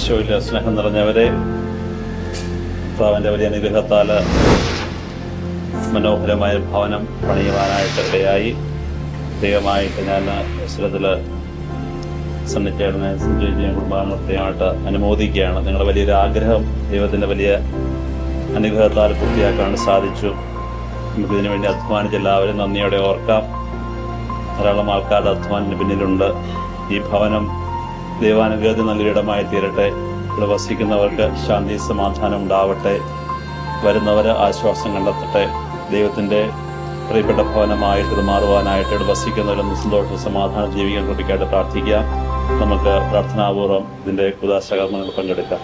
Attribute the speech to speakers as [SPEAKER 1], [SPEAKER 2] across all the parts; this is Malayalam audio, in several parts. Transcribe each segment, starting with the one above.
[SPEAKER 1] ഈശോയിൽ സ്നേഹം നിറഞ്ഞവരെ, കർത്താവിൻ്റെ വലിയ അനുഗ്രഹത്താൽ മനോഹരമായ ഭവനം പണിയുവാനായിട്ട് ഇടയായി. പ്രത്യേകമായിട്ട് ഞാൻ അവസരത്തിൽ സണ്ണിച്ചേട്ടനെ കുടുംബാംഗത്തെയായിട്ട് അനുമോദിക്കുകയാണ്. നിങ്ങളുടെ വലിയൊരു ആഗ്രഹം ദൈവത്തിൻ്റെ വലിയ അനുഗ്രഹത്താൽ പൂർത്തിയാക്കാൻ സാധിച്ചു. നമുക്കിതിനു വേണ്ടി അധ്വാനിച്ച എല്ലാവരും നന്ദിയോടെ ഓർക്കാം. ധാരാളം ആൾക്കാരുടെ അധ്വാനത്തിന് പിന്നിലുണ്ട്. ഈ ഭവനം ദൈവാനുഗ്രഹത്തിന് നല്ലൊരിടമായി തീരട്ടെ. ഇവിടെ വസിക്കുന്നവർക്ക് ശാന്തി സമാധാനം ഉണ്ടാവട്ടെ. വരുന്നവർ ആശ്വാസം കണ്ടെത്തട്ടെ. ദൈവത്തിൻ്റെ പ്രിയപ്പെട്ട ഭവനമായിട്ട് ഇത് മാറുവാനായിട്ട് ഇവിടെ വസിക്കുന്നവരൊന്ന് സന്തോഷം സമാധാനം ജീവിക്കാൻ കുറിക്കായിട്ട് പ്രാർത്ഥിക്കാം. നമുക്ക് പ്രാർത്ഥനാപൂർവ്വം ഇതിൻ്റെ കുദാശകർമ്മങ്ങൾ പങ്കെടുക്കാം.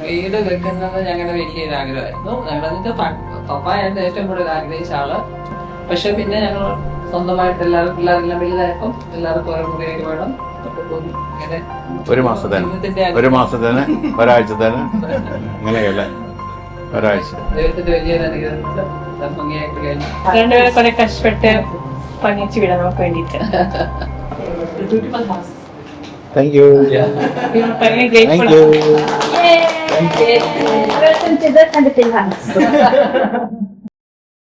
[SPEAKER 2] വീട് വെക്കുന്നത് ഞങ്ങളുടെ വലിയൊരു ആഗ്രഹമായിരുന്നു. ഞങ്ങളതിന്റെ പപ്പായായിരുന്നു ഏറ്റവും കൂടുതൽ ആഗ്രഹിച്ച ആള്. പക്ഷെ പിന്നെ ഞങ്ങൾ സ്വന്തമായിട്ട് പിള്ളേരെല്ലാം വലുതായപ്പം എല്ലാവർക്കും ഓരോ മുറിയൊക്കെ വേണം.
[SPEAKER 3] ഒരു മാസത്തേന് ഒരാഴ്ചത്തേന് അങ്ങനെയല്ലേ, ഒരാഴ്ച.
[SPEAKER 2] ദൈവത്തിന്റെ വലിയൊരു അനുഗ്രഹത്തിൽ ഭംഗിയായിട്ട് കഴിഞ്ഞു.
[SPEAKER 4] രണ്ടുപേരെ കുറെ കഷ്ടപ്പെട്ട് പണിച്ചു വിടാൻ നമുക്ക് വേണ്ടിട്ട്.
[SPEAKER 3] Thank you. Thank you.
[SPEAKER 4] Welcome to the Philippines.